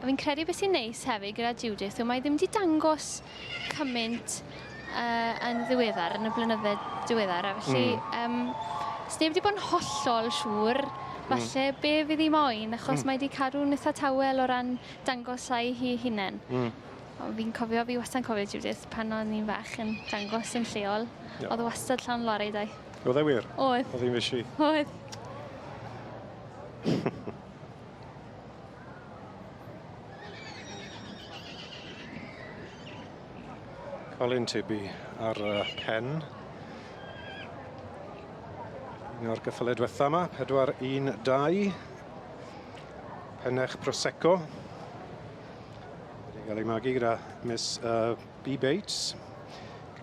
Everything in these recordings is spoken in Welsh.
A fi'n credu beth sy'n neis hefyd gyda Judith yw mae ddim wedi dangos cymaint yn ddiweddar, yn y blynydde diweddar. A felly, sneb wedi bod yn hollol siŵr, falle be fydd hi moyn, achos mae wedi cadw'n eitha tawel o ran dangos ai hi hunain. Fi'n cofio, fi wastad cofio Judith pan o'n i'n fach yn dangos yn lleol. Oedd wastad llawn lorau dau. Oedd e wir? Oedd. Oedd hi'n fysi? Oedd. Colin Tibby ar pen. Un o'r gyffyled diwetha yma, 4-1-2. Pennech Prosecco. Wedi cael ei magu gyda Miss B. Bates.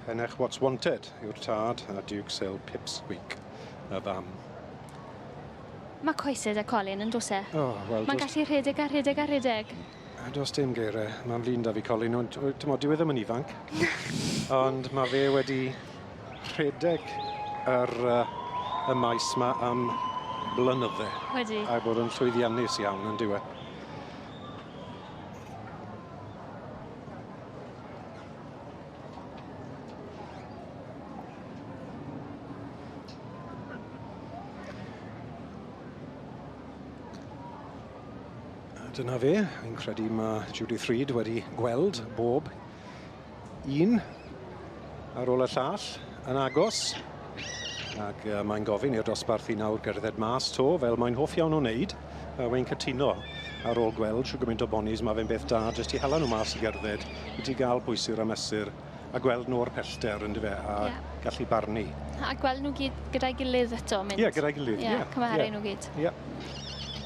Pennech What's Wanted yw'r tad a Duke Sill Pipsqueak y bam. Mae coesau da Colin yn dwse. Mae'n gallu rhedeg a rhedeg a rhedeg. Does dim geiriau. Mae'n flin da fi Colin. Dyw e ddim yn ifanc. Ond mae fe wedi rhedeg y maes yma am blynydde. Wedi. A bod yn llwyddiannus iawn yn diwedd. Dyna fe, fi'n credu mae Judith Reid wedi gweld bob un ar ôl y llall yn agos. Ac mae'n gofyn i'r dosbarth i nawr gerdded mas to, fel mae'n hoff iawn o wneud. Wy'n cytuno ar ôl gweld trwy gymaint o Ponies, mae fe'n beth da, jyst i hala nhw mas i gerdded, i ti gael bwysir a mesur, a gweld nhw o'r pellter yn dyfe, a gallu barnu. A gweld nhw gyd gyda'i gilydd eto mynd. Ie, gyda'i gilydd, ie. Cymaru nhw gyd. Ie,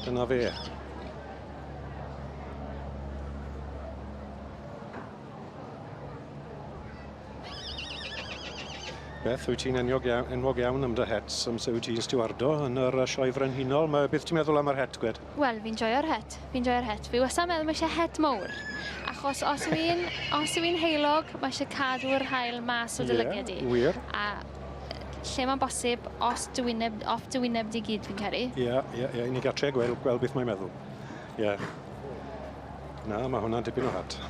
dyna fe. Beth, wyt ti'n enwog iawn am dy hets am sy'n wyt ti'n stiwardo yn yr sioe frenhinol? Beth ti'n meddwl am yr het, Gwed? Wel, fi'n joio'r het. Fi wastad meddwl mae eisiau het mowr. Achos os yw fi'n heilog, mae eisiau cadw'r hael mas o dylyged i. Wir. A lle mae'n bosib, off dywyneb di gyd fi'n caru. Ie, ni gatre gweld beth mae'n meddwl. Ie. Na, mae hwnna'n dipyn o het.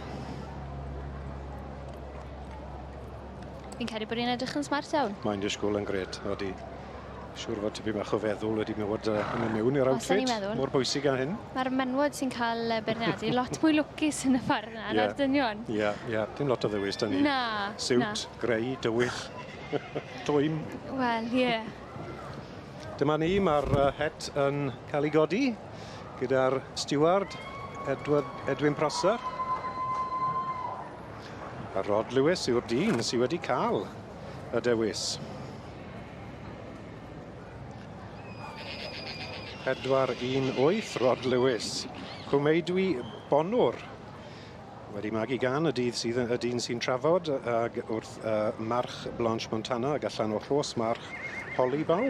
Fi'n caru bod hi'n edrych yn smart iawn. Mae'n disgwyl yn gred, odi. Siwr fod tipyn bach o feddwl wedi mynd yn mewn i'r outfit. Mor bwysig am hyn. Mae'r menwod sy'n cael beirniadu lot mwy lwcus yn y ffordd yna, na'r dynion. Ie, dim lot o ddewis da ni. Na. Siwt, greu, dywyll, twym. Wel, ie. Dyma ni, mae'r het yn cael ei godi gyda'r steward Edwin Prosser. A Rod Lewis yw'r dyn sydd wedi cael y dewis. 4-1-8, Rod Lewis. Cwmeidwi Bonwr. Wedi magu gan y dyn sy'n trafod wrth march Blanche Montana ac allan o'r rhos march Holly Baw.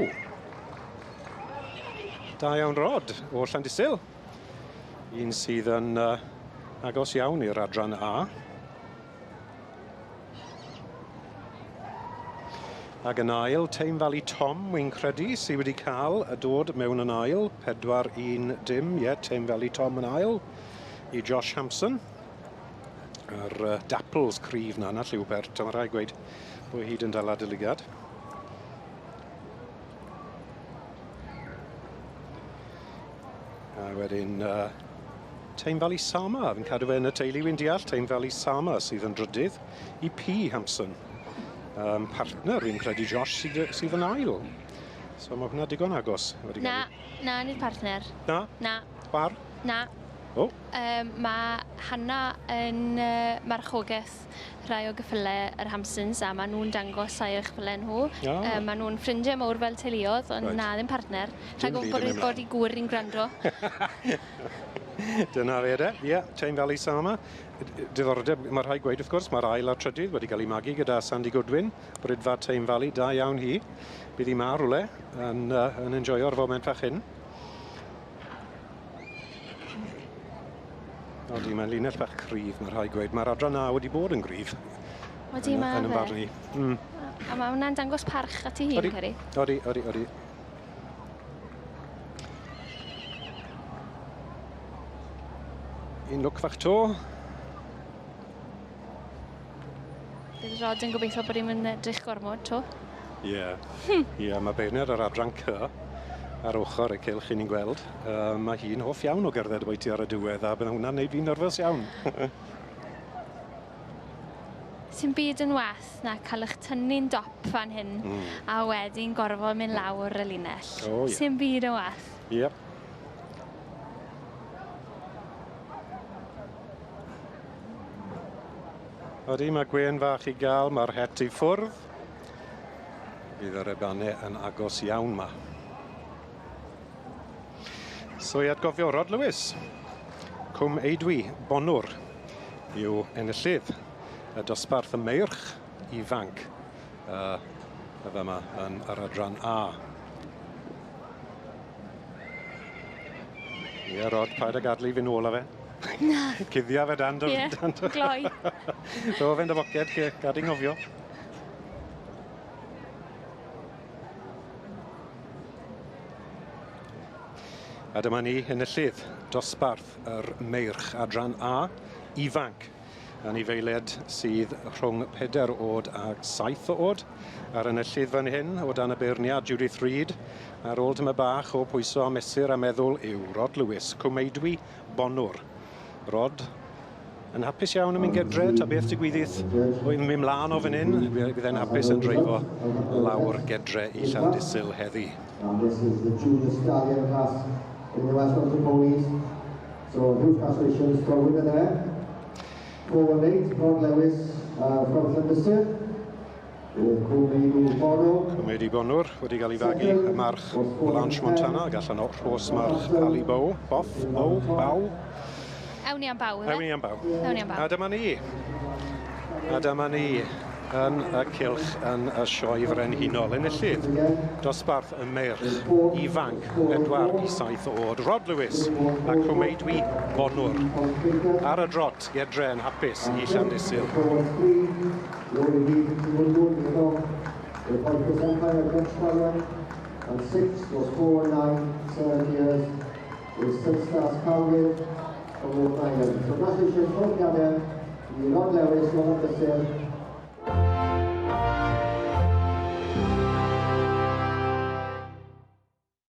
Da iawn Rod o Llandysil. Un sydd yn agos iawn i'r adran A. Ac yn ail, Tame Valley Tom, wy'n credu, sydd wedi cael y dod mewn yn ail. 4-1-dim, Tame Valley Tom yn ail. I Josh Hampson. Yr Dapples cryf na Llywbert. Mae'n rhaid gweud bod hyd yn dala dylygad. A wedyn Tame Valley Sama. Fi'n cadw fe yn y teulu wy'n deall. Tame Valley Sama sydd yn drydydd. I P. Hampson. Partner, fi'n credu Josh sydd yn ail. So mae hwnna digon agos. Na, nid partner. Na? Na. Chwar? Na. O? Mae Hanna yn marchogaeth rhai o gyffylau yr Hampsons a maen nhw'n dangos ai o gyffylau nhw. Maen nhw'n ffrindiau mawr fel teuluodd, ond na ddim partner. Rhaid gwybod bod i gwr i'n gwrando. Dyna fe de, Tame Valley Sama. Diddordeb, mae'r rhaid gweud wrth gwrs, mae'r ail a trydydd wedi cael ei magu gyda Sandy Goodwin, brydfa Tame Valley, da iawn hi. Bydd hi ma rwle yn enjoyo'r foment fach hyn. Odi, mae'n linell bach cryf, mae'r rhaid gweud. Mae'r adran A wedi bod yn gryf. Odi, mae fe. A mae hwnna'n dangos parch at ei hun, Ceri? Odi. Un look fach to. Bydd Rod yn gobeithio bod i'n mynd edrych gormod to. Ie, mae Bernard ar adran C ar ochr y cylch i ni'n gweld. Mae hi'n hoff iawn o gerdded weithio ar y diwedd a bydd hwnna'n neud fi'n nerfus iawn. Sy'n byd yn wath na cael eich tynnu'n dop fan hyn a wedyn gorfod mynd lawr y linell. Sy'n byd yn wath. Ie. Oeddi, mae gwen fach i gael, mae'r het i ffwrdd. Bydd yr ebannau yn agos iawn ma. So i atgofio Rod Lewis. Cwm Eidwi, Bonwr, yw enillydd y dosbarth y meirch ifanc y yma yn yr adran A. Ie, Rod, paid ag adlu fi'n ôl o fe. Na. Cuddia fe dan dy... Ie, gloi. So, fe'n dy boced, gad i'n ngofio. A dyma ni enillydd dosbarth yr meirch adran A ifanc. Anifeiliaid sydd rhwng 4 oed a 7 oed. Ar enillydd fan hyn o dan y beirniad Judith Reid. Ar ôl dyma bach o pwyso a mesur a meddwl yw Rod Lewis, Cwm Eidwi, Bonwr. Rod yn hapus iawn yn mynd gedre, ta beth digwyddydd wy'n mynd mlaen o fan hyn. Bydd e'n hapus yn dreifo lawr gedre i Llandysul heddi. And this is the junior Stallion class in the Welsh Ponies. So huge congratulations to our winner there. 418, Rod Lewis from Llandysul. Cwm Eidwi Bonwr wedi cael ei fagu y march Blanche Montana, gallan o rhos march Ali Bow, Boff, Bow, Baw. Ewn ni am baw, Ewn ni am baw. Ewn ni am baw. A dyma ni. A dyma ni yn y cylch yn y sioe frenhinol enillydd. Dosbarth y meirch ifanc 4 i 7 oed. Rod Lewis a Cwm Eidwi Bonwr. Ar y drot, gedre yn hapus i Llandysul. And 6 was 4, 9, 7 years. Is 6 stars counted from North Island. So congratulations, both together. Rod Lewis, Llandysul.